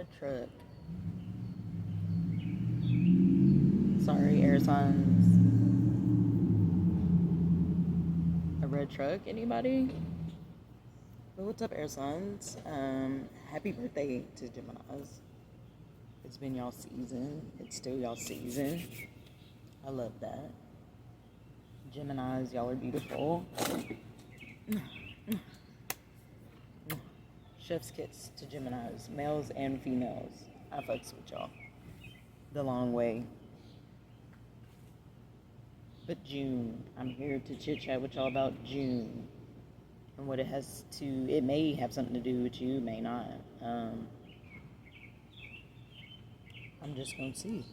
red truck. Sorry, air signs. A red truck, anybody? But what's up, air signs? Happy birthday to Geminis. It's been y'all season. It's still y'all season. I love that. Geminis, y'all are beautiful. Chef's kiss to Geminis, males and females. I fucks with y'all. The long way. But June, I'm here to chit chat with y'all about June and what it has to. It may have something to do with you, may not. I'm just gonna see.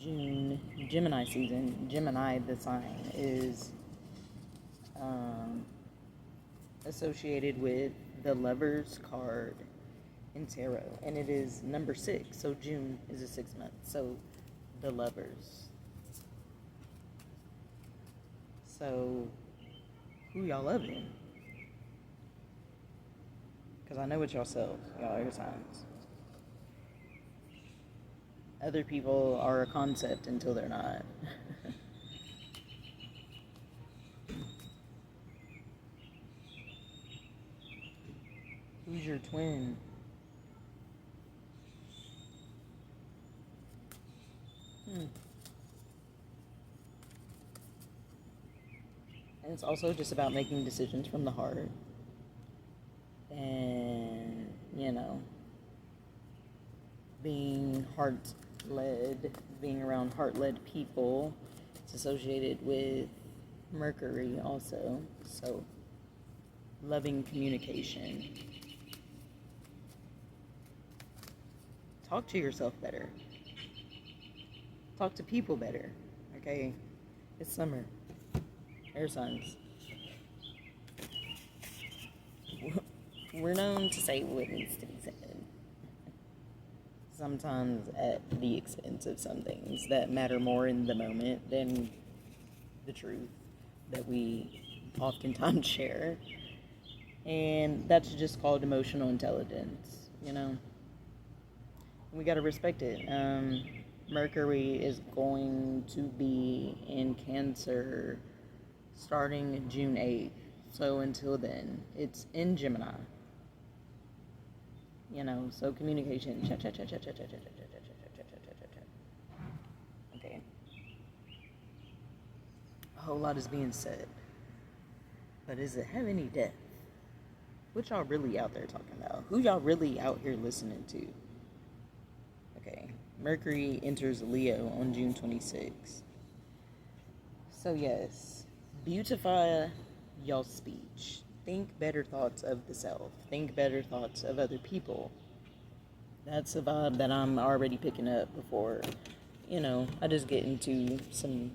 June, Gemini season. Gemini, the sign, is associated with the Lovers card in tarot, and it is number 6. So June is a 6 month. So the Lovers. So who y'all loving? Because I know it yourself, y'all air signs. Other people are a concept until they're not. Who's your twin? And it's also just about making decisions from the heart. And, being heart led, being around heart led people. It's associated with Mercury also. So, loving communication. Talk to yourself better. Talk to people better. Okay? It's summer. Air signs. We're known to say what needs to be said. Sometimes at the expense of some things that matter more in the moment than the truth that we oftentimes share. And that's just called emotional intelligence, We gotta respect it. Mercury is going to be in Cancer starting June 8th. So until then, it's in Gemini. So communication. Okay. A whole lot is being said. But does it have any depth? What y'all really out there talking about? Who y'all really out here listening to? Okay. Mercury enters Leo on June 26th. So yes, beautify y'all's speech. Think better thoughts of the self. Think better thoughts of other people. That's a vibe that I'm already picking up before, I just get into some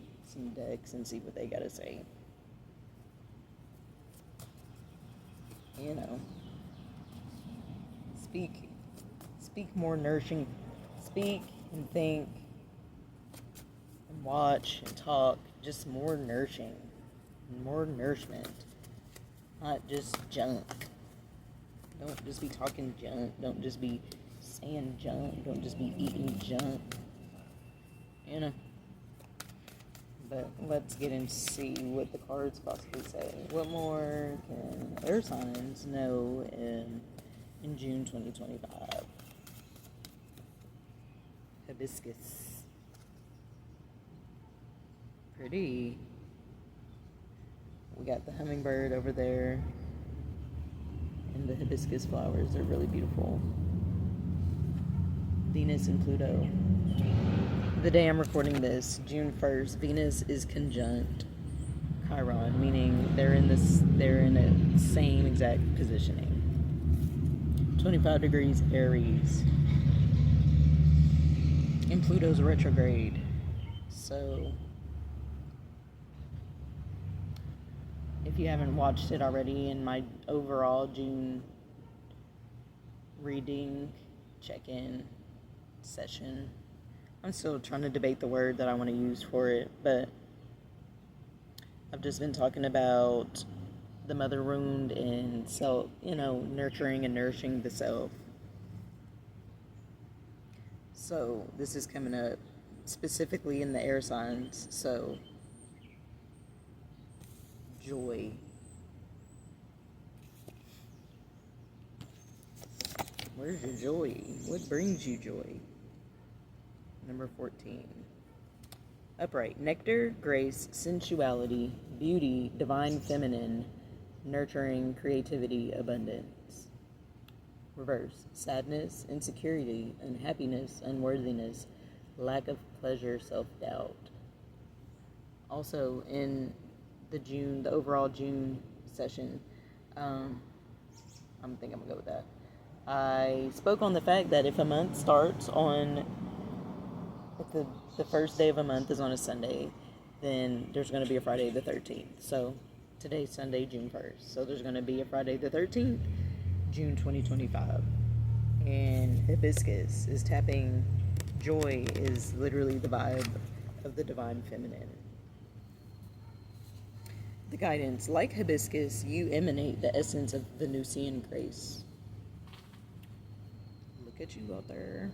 decks and see what they gotta say. Speak more nourishing. Speak and think and watch and talk. Just more nourishing, more nourishment. Not just junk. Don't just be talking junk. Don't just be saying junk. Don't just be eating junk. But let's get and see what the cards possibly say. What more can air signs know in June 2025? Hibiscus. Pretty. We got the hummingbird over there. And the hibiscus flowers are really beautiful. Venus and Pluto. The day I'm recording this, June 1st, Venus is conjunct Chiron, meaning they're in a same exact positioning. 25 degrees Aries. And Pluto's retrograde. So if you haven't watched it already in my overall June reading check-in session, I'm still trying to debate the word that I want to use for it, but I've just been talking about the mother wound and self, nurturing and nourishing the self. So this is coming up specifically in the air signs. So joy. Where's your joy? What brings you joy? Number 14. Upright. Nectar, grace, sensuality, beauty, divine feminine, nurturing, creativity, abundance. Reverse. Sadness, insecurity, unhappiness, unworthiness, lack of pleasure, self-doubt. Also in the overall June session, I'm gonna go with that. I spoke on the fact that if a month starts on, if the first day of a month is on a Sunday, then there's going to be a Friday the 13th. So today's Sunday, June 1st. So there's going to be a Friday the 13th, June 2025. And hibiscus is tapping, joy is literally the vibe of the divine feminine. The guidance, like hibiscus, you emanate the essence of Venusian grace. Look at you out there.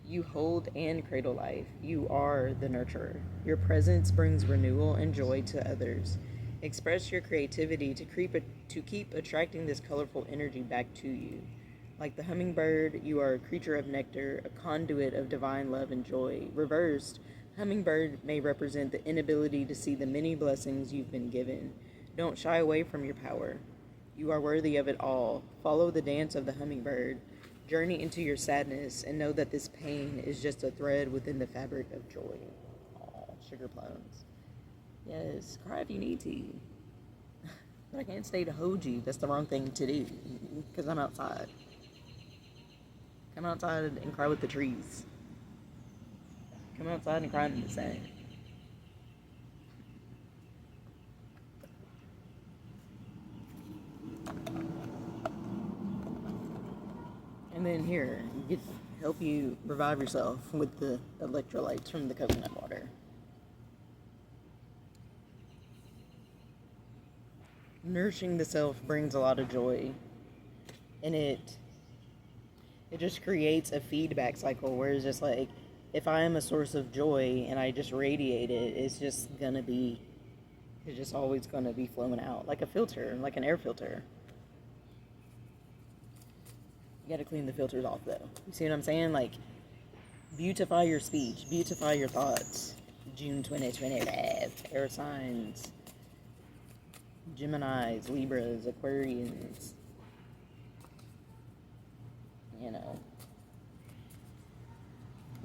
You hold and cradle life. You are the nurturer. Your presence brings renewal and joy to others. Express your creativity to keep attracting this colorful energy back to you. Like the hummingbird, you are a creature of nectar, a conduit of divine love and joy. Reversed, hummingbird may represent the inability to see the many blessings you've been given. Don't shy away from your power. You are worthy of it all. Follow the dance of the hummingbird. Journey into your sadness and know that this pain is just a thread within the fabric of joy. Aw, sugar plums. Yes, cry if you need to. But I can't stay to hold you. That's the wrong thing to do. Because I'm outside. Come outside and cry with the trees. Come outside and cry in the sand. And then here, help you revive yourself with the electrolytes from the coconut water. Nourishing the self brings a lot of joy, and it just creates a feedback cycle where it's just like, if I am a source of joy and I just radiate it, it's just always gonna be flowing out like a filter, like an air filter. You gotta clean the filters off though. You see what I'm saying? Like, beautify your speech, beautify your thoughts. June 2025, air signs, Geminis, Libras, Aquarians.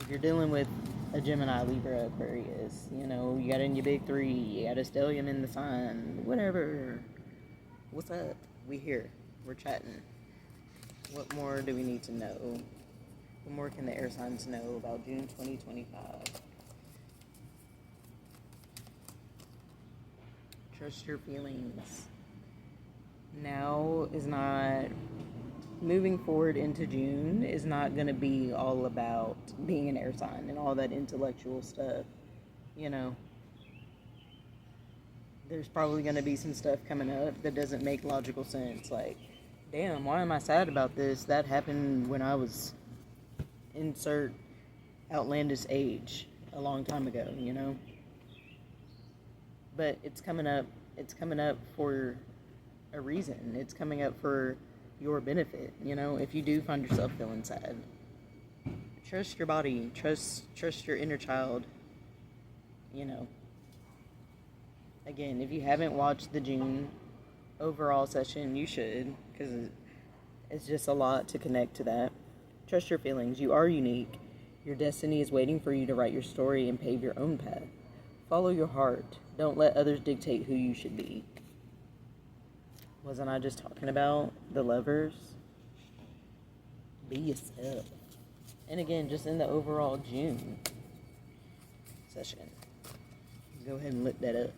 If you're dealing with a Gemini, Libra, Aquarius, you got in your big three, you got a stellium in the sign, whatever. What's up? We here. We're chatting. What more do we need to know? What more can the air signs know about June 2025? Trust your feelings. Now is not... Moving forward into June is not going to be all about being an air sign and all that intellectual stuff. There's probably going to be some stuff coming up that doesn't make logical sense. Like, damn, why am I sad about this? That happened when I was insert outlandish age a long time ago, But it's coming up for a reason. It's coming up for your benefit, if you do find yourself feeling sad. Trust your body, trust your inner child, Again, if you haven't watched the June overall session, you should, because it's just a lot to connect to that. Trust your feelings. You are unique. Your destiny is waiting for you to write your story and pave your own path. Follow your heart. Don't let others dictate who you should be. Wasn't I just talking about the Lovers? Be yourself. And again, just in the overall June session. Go ahead and look that up.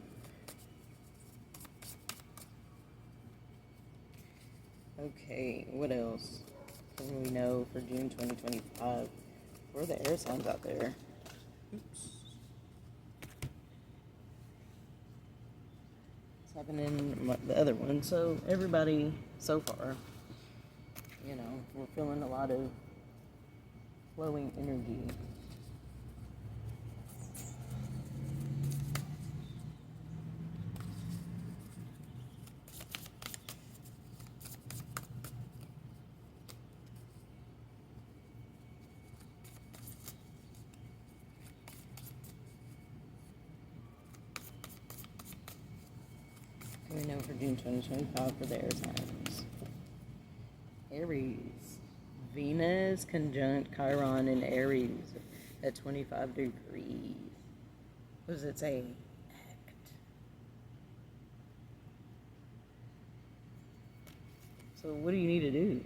Okay, what else can we know for June 2025? Where are the air signs out there? Oops. It's happening the other one. So everybody so far, we're feeling a lot of flowing energy. We know for June 2025 for the air signs. Aries. Venus conjunct Chiron in Aries at 25 degrees. What does it say? Act. So what do you need to do?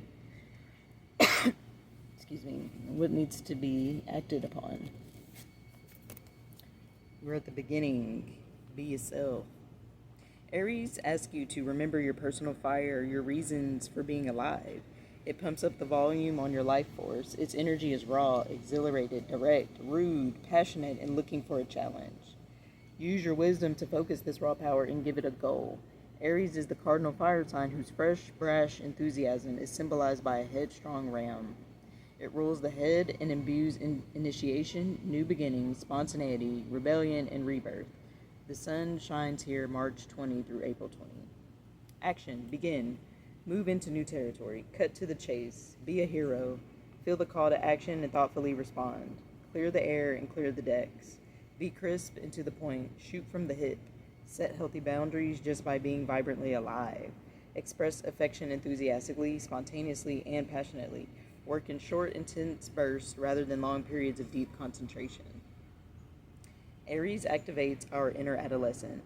Excuse me. What needs to be acted upon? We're at the beginning. Be yourself. Aries asks you to remember your personal fire, your reasons for being alive. It pumps up the volume on your life force. Its energy is raw, exhilarated, direct, rude, passionate, and looking for a challenge. Use your wisdom to focus this raw power and give it a goal. Aries is the cardinal fire sign whose fresh, brash enthusiasm is symbolized by a headstrong ram. It rules the head and imbues initiation, new beginnings, spontaneity, rebellion, and rebirth. The sun shines here March 20 through April 20. Action. Begin. Move into new territory. Cut to the chase. Be a hero. Feel the call to action and thoughtfully respond. Clear the air and clear the decks. Be crisp and to the point. Shoot from the hip. Set healthy boundaries just by being vibrantly alive. Express affection enthusiastically, spontaneously, and passionately. Work in short, intense bursts rather than long periods of deep concentration. Aries activates our inner adolescent.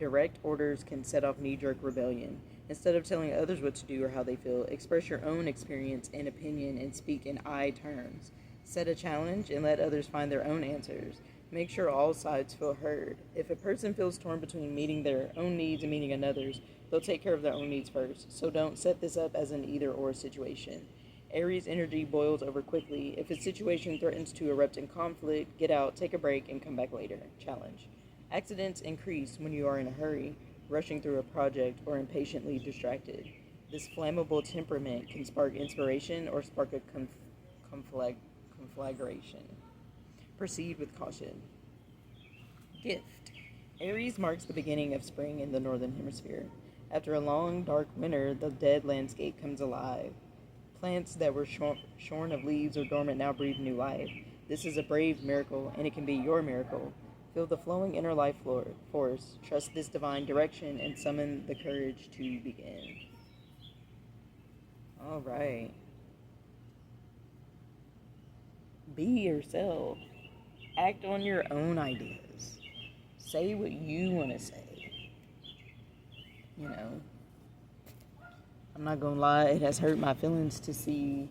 Direct orders can set off knee-jerk rebellion. Instead of telling others what to do or how they feel, express your own experience and opinion and speak in I terms. Set a challenge and let others find their own answers. Make sure all sides feel heard. If a person feels torn between meeting their own needs and meeting another's, they'll take care of their own needs first. So don't set this up as an either-or situation. Aries energy boils over quickly. If a situation threatens to erupt in conflict, get out, take a break, and come back later. Challenge. Accidents increase when you are in a hurry, rushing through a project, or impatiently distracted. This flammable temperament can spark inspiration or spark a conflagration. Proceed with caution. Gift. Aries marks the beginning of spring in the northern hemisphere. After a long, dark winter, the dead landscape comes alive. Plants that were shorn of leaves or dormant now breathe new life. This is a brave miracle, and it can be your miracle. Feel the flowing inner life force. Trust this divine direction and summon the courage to begin. All right. Be yourself. Act on your own ideas. Say what you want to say. I'm not gonna lie, it has hurt my feelings to see,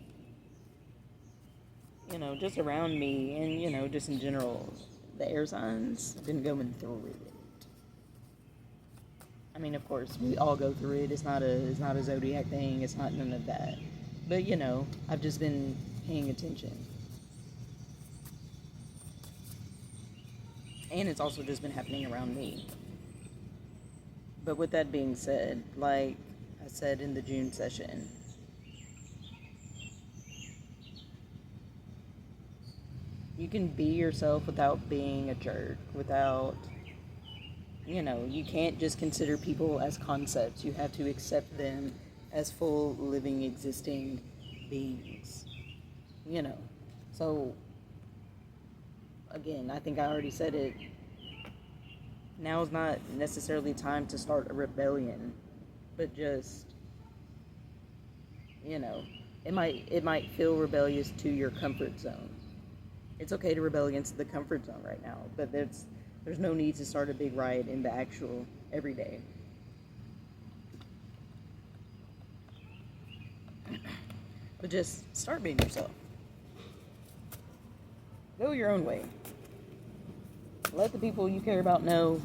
just around me and, just in general, the air signs been going through it. I mean, of course, we all go through it. It's not a zodiac thing. It's not none of that. But, I've just been paying attention. And it's also just been happening around me. But with that being said, like I said in the June session, you can be yourself without being a jerk, without, you can't just consider people as concepts. You have to accept them as full, living, existing beings, So, again, I think I already said it. Now is not necessarily time to start a rebellion, but just, it might feel rebellious to your comfort zone. It's okay to rebel against the comfort zone right now, but there's no need to start a big riot in the actual everyday. But just start being yourself. Go your own way. Let the people you care about know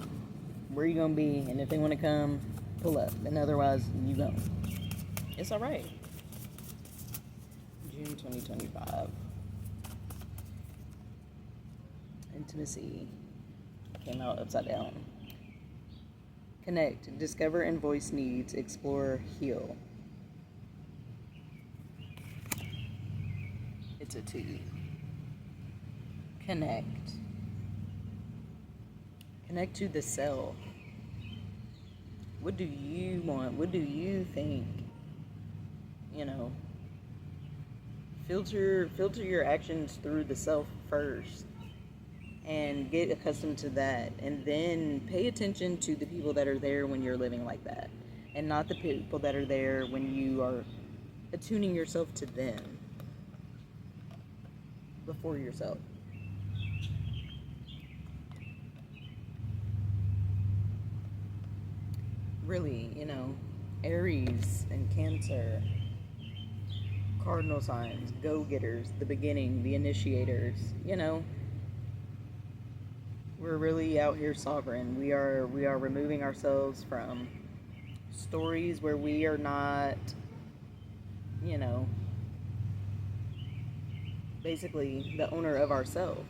where you're going to be, and if they want to come, pull up. And otherwise, you don't. It's all right. June 2025. Intimacy came out upside down. Connect, discover and voice needs, explore, heal. It's a 2. Connect. Connect to the self. What do you want? What do you think? You know, filter your actions through the self first and get accustomed to that, and then pay attention to the people that are there when you're living like that, and not the people that are there when you are attuning yourself to them before yourself. Really, Aries and Cancer, cardinal signs, go-getters, the beginning, the initiators, we're really out here sovereign. We are removing ourselves from stories where we are not, basically the owner of ourselves.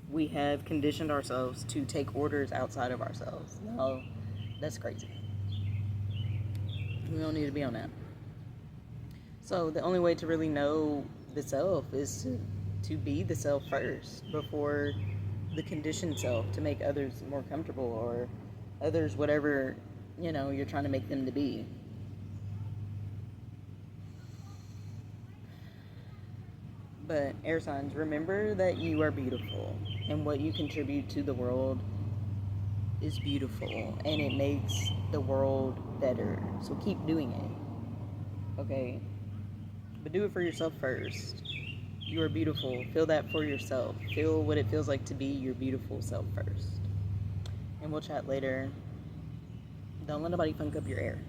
We have conditioned ourselves to take orders outside of ourselves. No, that's crazy. We don't need to be on that. So the only way to really know the self is to be the self first before the conditioned self to make others more comfortable, or others whatever you're trying to make them to be. But air signs, remember that you are beautiful, and what you contribute to the world is beautiful, and it makes the world better. So keep doing it, okay? But do it for yourself first. You are beautiful. Feel that for yourself. Feel what it feels like to be your beautiful self first. And we'll chat later. Don't let nobody funk up your air.